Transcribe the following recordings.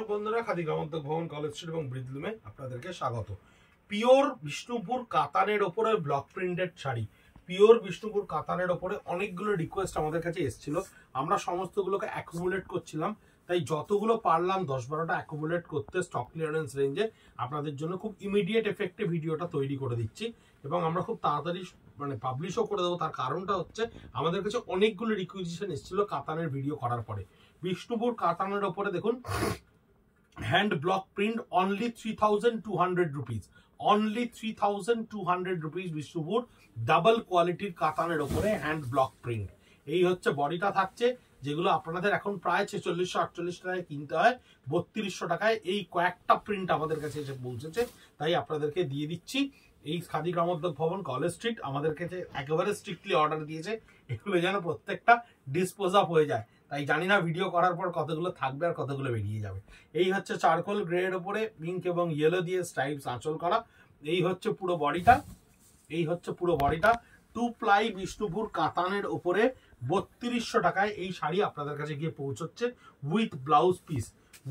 সব বন্ধুরা, খাদি গ্রামান্তক ভবন, কলেজ স্ট্রিট এবং ব্রিদলুমে আপনাদেরকে স্বাগত। পিওর বিষ্ণুপুর কাতানের ওপরে block printed sari, pure Bishnupur কাতানের ওপরে অনেকগুলো রিকোয়েস্ট আমাদের কাছে এসেছিল। আমরা সমস্তগুলোকে অ্যাকুমুলেট করছিলাম, তাই যতগুলো পারলাম 10-12টা অ্যাকুমুলেট করতে স্টক ক্লিয়ারেন্স রেঞ্জে আপনাদের জন্য খুব ইমিডিয়েট এফেক্টে ভিডিওটা তৈরি করে দিচ্ছি এবং আমরা খুব তাড়াতাড়ি পাবলিশও করে দেবো। তার কারণটা হচ্ছে আমাদের কাছে অনেকগুলো রিকুইজিশন এসেছিল কাতানের ভিডিও করার পরে। বিষ্ণুপুর কাতানের ওপরে দেখুন, hand block print only 3200 rupees, only 3200 rupees. Bishnupur double কোয়ালিটির কাতানের ওপরে হ্যান্ড ব্লক প্রিন্ট। এই হচ্ছে বডিটা থাকছে, যেগুলো আপনাদের এখন প্রায় 4648 টাকায় কিনতে হয়, 3200 টাকায় এই কয়েকটা প্রিন্ট আমাদের কাছে এসে পৌঁছেছে, তাই আপনাদেরকে দিয়ে দিচ্ছি। এই খাদি গ্রামোদ্যোগ ভবন, কলেজ স্ট্রিট আমাদের কাছে একেবারে স্ট্রিক্টলি অর্ডার দিয়েছে এগুলো যেন প্রত্যেকটা ডিসপোজ আপ হয়ে যায়, তাই জানি না ভিডিও করার পর কতগুলো থাকবে আর কতগুলো বেরিয়ে যাবে। এই হচ্ছে চারকোল গ্রের ওপরে পিঙ্ক এবং ইয়েলো দিয়ে স্ট্রাইপস আঁচল করা। এই হচ্ছে পুরো বডিটা, এই হচ্ছে পুরো বডিটা। 2 প্লাই বিষ্ণুপুর কাতানের ওপরে 3200 টাকায় এই শাড়ি আপনাদের কাছে গিয়ে পৌঁছচ্ছে with blouse piece,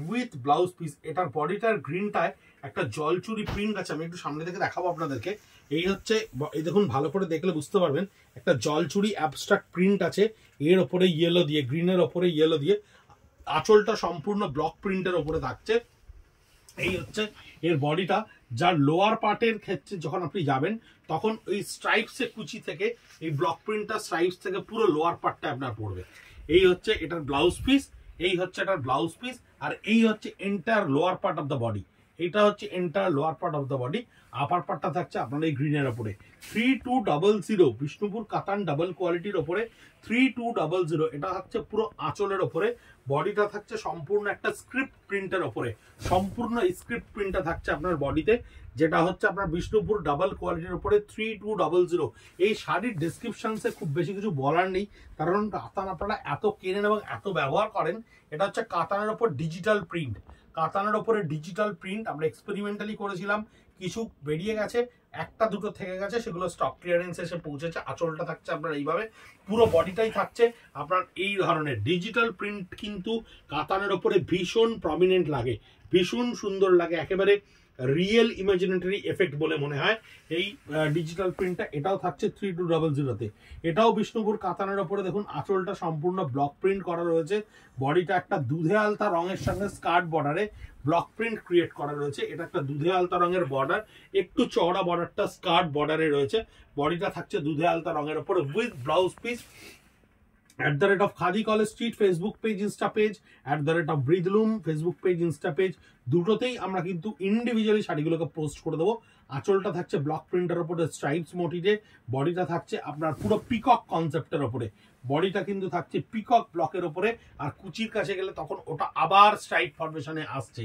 with blouse piece. এটার বডিটার গ্রিনটায় একটা জলচুরি প্রিন্ট আছে, আমি একটু সামনে থেকে দেখাবো আপনাদেরকে। এই হচ্ছে, এই দেখুন, ভালো করে দেখলে বুঝতে পারবেন, একটা জলচুরি অ্যাবস্ট্রাক্ট প্রিন্ট আছে এর ওপরে ইয়েলো দিয়ে, গ্রিনের ওপরে ইয়েলো দিয়ে। আঁচলটা সম্পূর্ণ ব্লক প্রিন্টের ওপরে থাকছে। এই হচ্ছে এর বডিটা, যার লোয়ার পার্টের ক্ষেত্রে যখন আপনি যাবেন তখন ওই স্ট্রাইপসের কুচি থেকে এই ব্লক প্রিন্টটা স্ট্রাইপস থেকে পুরো লোয়ার পার্টটা আপনার পড়বে। এই হচ্ছে এটার ব্লাউজ পিস, এই হচ্ছে এটার ব্লাউজ পিস, আর এই হচ্ছে entire lower part of the body. এটা হচ্ছে entire lower part of the body. Upper পার্টটা থাকছে আপনার এই গ্রিনের ওপরে। 3200 বিষ্ণুপুর কাতান ডাবল কোয়ালিটির ওপরে 3200। এটা থাকছে পুরো আঁচলের ওপরে। বডিটা থাকছে সম্পূর্ণ একটা স্ক্রিপ্ট প্রিন্টের ওপরে, সম্পূর্ণ স্ক্রিপ্ট প্রিন্টটা থাকছে আপনার বডিতে, যেটা হচ্ছে আপনার বিষ্ণুপুর ডাবল কোয়ালিটির উপরে 3200। এই শাড়ির ডেসক্রিপশনসে খুব বেশি কিছু বলার নেই, কারণ কাতান আপনারা এত কেনেন এবং এত ব্যবহার করেন। এটা হচ্ছে কাতানের ওপর ডিজিটাল প্রিন্ট, কাতানের ওপরে ডিজিটাল প্রিন্ট আমরা এক্সপেরিমেন্টালি করেছিলাম, কিছু বেরিয়ে গেছে, একটা দুটো থেকে গেছে, সেগুলো স্টক ক্লিয়ারেন্স এসে পৌঁছেছে। আঁচলটা থাকছে আপনার এইভাবে, পুরো বডিটাই থাকছে আপনার এই ধরনের ডিজিটাল প্রিন্ট। কিন্তু কাতানের ওপরে ভীষণ প্রমিনেন্ট লাগে, ভীষণ সুন্দর লাগে, একেবারে রিয়েল ইমাজিনেটরি এফেক্ট বলে মনে হয় এই ডিজিটাল প্রিন্টটা। এটাও থাকছে 3200-তে। এটাও বিষ্ণুপুর কাতানের ওপরে দেখুন, আঁচলটা সম্পূর্ণ ব্লক প্রিন্ট করা রয়েছে। বডিটা একটা দুধে আলতা রঙের সঙ্গে স্কার্ট বর্ডারে ব্লক প্রিন্ট ক্রিয়েট করা রয়েছে। এটা একটা দুধে আলতা রঙের বর্ডার, একটু চওড়া বর্ডারটা স্কার্ট বর্ডারে রয়েছে। বডিটা থাকছে দুধে আলতা রঙের ওপরে with blouse piece. @ Khadi College Street Facebook page, Insta page, @ Breathloom Facebook page, Insta page, দুটোতেই আমরা কিন্তু ইন্ডিভিজুয়ালি শাড়িগুলোকে পোস্ট করে দেবো। আঁচলটা থাকছে ব্লক প্রিন্টের ওপরে স্ট্রাইপস মোটিভে। বডিটা থাকছে আপনার পুরো পিকক কনসেপ্টের ওপরে, বডিটা কিন্তু থাকছে পিকক ব্লকের ওপরে, আর কুচির কাছে গেলে তখন ওটা আবার স্ট্রাইপ ফরমেশনে আসছে।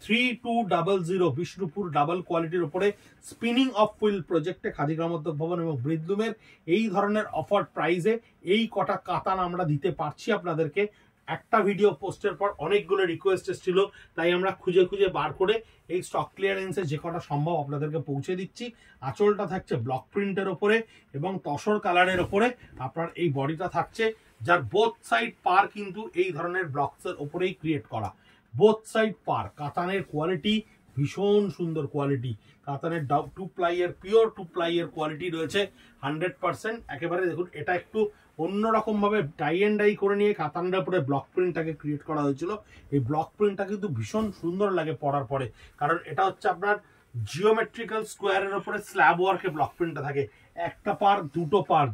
3200 বিষ্ণুপুর ডাবল কোয়ালিটির উপরে স্পিনিং অফ হুইল প্রজেক্টে খাদি গ্রামোদ্যোগ ভবন এবং ব্রিদলুমের এই ধরনের অফার প্রাইসে এই কটা কাতান আমরা দিতে পারছি আপনাদেরকে। একটা ভিডিও পোস্টের পর অনেকগুলো রিকোয়েস্ট এসেছিল, তাই আমরা খুঁজে খুঁজে বার করে এই স্টক ক্লিয়ারেন্সে যে কটা সম্ভব আপনাদেরকে পৌঁছে দিচ্ছি। আঁচলটা থাকছে ব্লক প্রিন্টের ওপরে এবং তসর কালারের ওপরে আপনার এই বডিটা থাকছে, যার বোথ সাইড পার কিন্তু এই ধরনের ব্লকসের ওপরেই ক্রিয়েট করা, বোথ সাইড পার। কাতানের কোয়ালিটি ভীষণ সুন্দর কোয়ালিটি, কাতানের 2 প্লাইয়ের পিওর 2 প্লাইয়ের কোয়ালিটি রয়েছে 100%। একেবারে দেখুন, এটা একটু অন্যরকম ভাবে টাই অ্যান্ড ডাই করে নিয়ে কাতানের উপরে ব্লক প্রিন্টটাকে ক্রিয়েট করা হয়েছিল। এই ব্লক প্রিন্টটা কিন্তু ভীষণ সুন্দর লাগে পরার পরে, কারণ এটা হচ্ছে আপনার জিওমেট্রিক্যাল স্কোয়ারের উপরে স্ল্যাব ওয়ার্কে ব্লক প্রিন্টটা থাকে। একটা পার,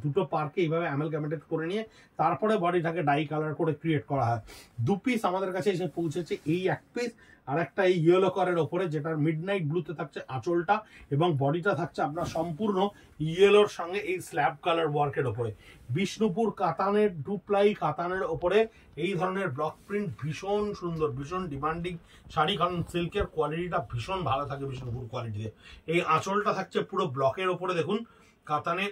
দুটো পারকে এইভাবে অ্যামালগামেটেড করে নিয়ে তারপরে বডিটাকে ডাই কালার করে ক্রিয়েট করা হয়। 2 পিস আমাদের কাছে এসে পৌঁছেছে, এই 1 পিস আর একটা এই ইয়েলো কালারের ওপরে, যেটার মিডনাইট ব্লুতে থাকছে আঁচলটা এবং বডিটা থাকছে আপনার সম্পূর্ণ ইয়েলোর সঙ্গে এই স্ল্যাব কালার ওয়ার্কের ওপরে। বিষ্ণুপুর কাতানের 2 প্লাই কাতানের ওপরে এই ধরনের ব্লক প্রিন্ট ভীষণ সুন্দর, ভীষণ ডিমান্ডিং শাড়ি, কারণ সিল্কের কোয়ালিটিটা ভীষণ ভালো থাকে বিষ্ণুপুর কোয়ালিটিতে। এই আঁচলটা থাকছে পুরো ব্লকের ওপরে, দেখুন কাতানে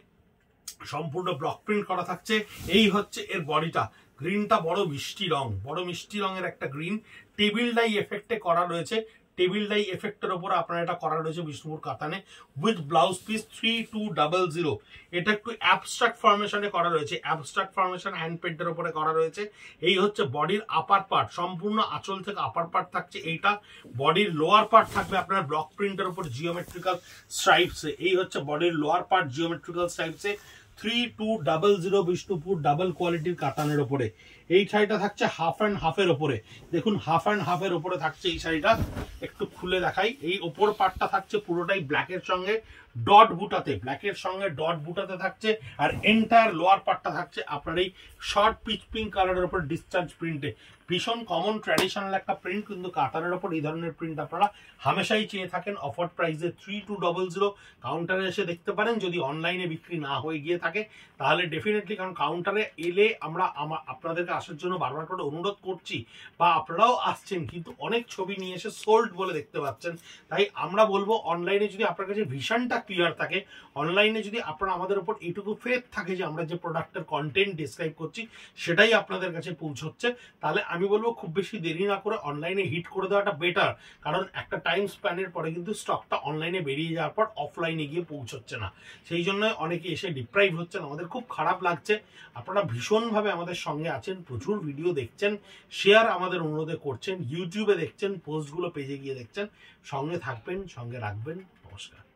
সম্পূর্ণ ব্লক প্রিন্ট করা থাকছে। এই হচ্ছে এর বডিটা, গ্রিনটা বড় মিষ্টি রং, বড় মিষ্টি রঙের একটা গ্রিন টেবিল ডাই এফেক্টে করা রয়েছে। টেবিল ডাই এফেক্টের ওপরে আপনার এটা করা রয়েছে বিষ্ণুপুর কাতানে উইথ ব্লাউজ পিস 3200। এটা একটু অ্যাবস্ট্রাক্ট ফরমেশনে করা রয়েছে, অ্যাবস্ট্রাক্ট ফরমেশন হ্যান্ড পেন্টের ওপরে করা রয়েছে। এই হচ্ছে বডির আপার পার্ট, সম্পূর্ণ আঁচল থেকে আপার পার্ট থাকছে এইটা। বডির লোয়ার পার্ট থাকবে আপনার ব্লক প্রিন্টের উপর জিওমেট্রিক্যাল স্ট্রাইপসে। এই হচ্ছে বডির লোয়ার পার্ট জিওমেট্রিক্যাল স্ট্রাইপসে 3200 বিষ্ণুপুর ডাবল কোয়ালিটির কাতানের ওপরে। এই শাড়িটা থাকছে হাফ অ্যান্ড হাফের ওপরে, দেখুন হাফ অ্যান্ড হাফের ওপরে থাকছে এই শাড়িটা। একটু খুলে দেখাই, এই ওপর পার্টটা থাকছে পুরোটাই ব্ল্যাকের সঙ্গে ডট বুটাতে, ব্ল্যাকের সঙ্গে ডট বুটাতে থাকছে। আর এন্টায়ার লোয়ার পার্টটা থাকছে আপনার এই শর্ট পিচ পিঙ্ক কালারের উপর ডিসচার্জ প্রিন্টে। ভীষণ কমন ট্র্যাডিশনাল একটা প্রিন্ট, কিন্তু কাতানের ওপর এই ধরনের প্রিন্ট আপনারা হামেশাই চেয়ে থাকেন। অফার প্রাইসে 3200। কাউন্টারে এসে দেখতে পারেন, যদি অনলাইনে বিক্রি না হয়ে গিয়ে থাকে তাহলে ডেফিনেটলি, কারণ কাউন্টারে এলে আমরা আপনাদেরকে আসার জন্য বারবার করে অনুরোধ করছি, বা আপনারাও আসছেন কিন্তু অনেক ছবি নিয়ে এসে সোল্ড বলে দেখতে পাচ্ছেন। তাই আমরা বলবো অনলাইনে যদি আপনার কাছে ভিশনটা ক্লিয়ার থাকে, অনলাইনে যদি আপনারা আমাদের উপর এইটুকু ফেথ থাকে যে আমরা যে প্রোডাক্টের কন্টেন্ট ডিসক্রাইব করছি সেটাই আপনাদের কাছে পৌঁছচ্ছে, তাহলে আমি বলবো খুব বেশি দেরি না করে অনলাইনে হিট করে দেওয়াটা বেটার। কারণ একটা টাইম স্প্যানের পরে কিন্তু স্টকটা অনলাইনে বেরিয়ে যাওয়ার পর অফলাইনে গিয়ে পৌঁছচ্ছে না, সেই জন্য অনেকে এসে ডিপ্রাইভ হচ্ছেন। আমাদের খুব খারাপ লাগছে। আপনারা ভীষণভাবে আমাদের সঙ্গে আছেন, প্রচুর ভিডিও দেখছেন, শেয়ার আমাদের অনুরোধে করছেন, ইউটিউবে দেখছেন, পোস্টগুলো পেজে গিয়ে দেখছেন। সঙ্গে থাকবেন, সঙ্গে রাখবেন। নমস্কার।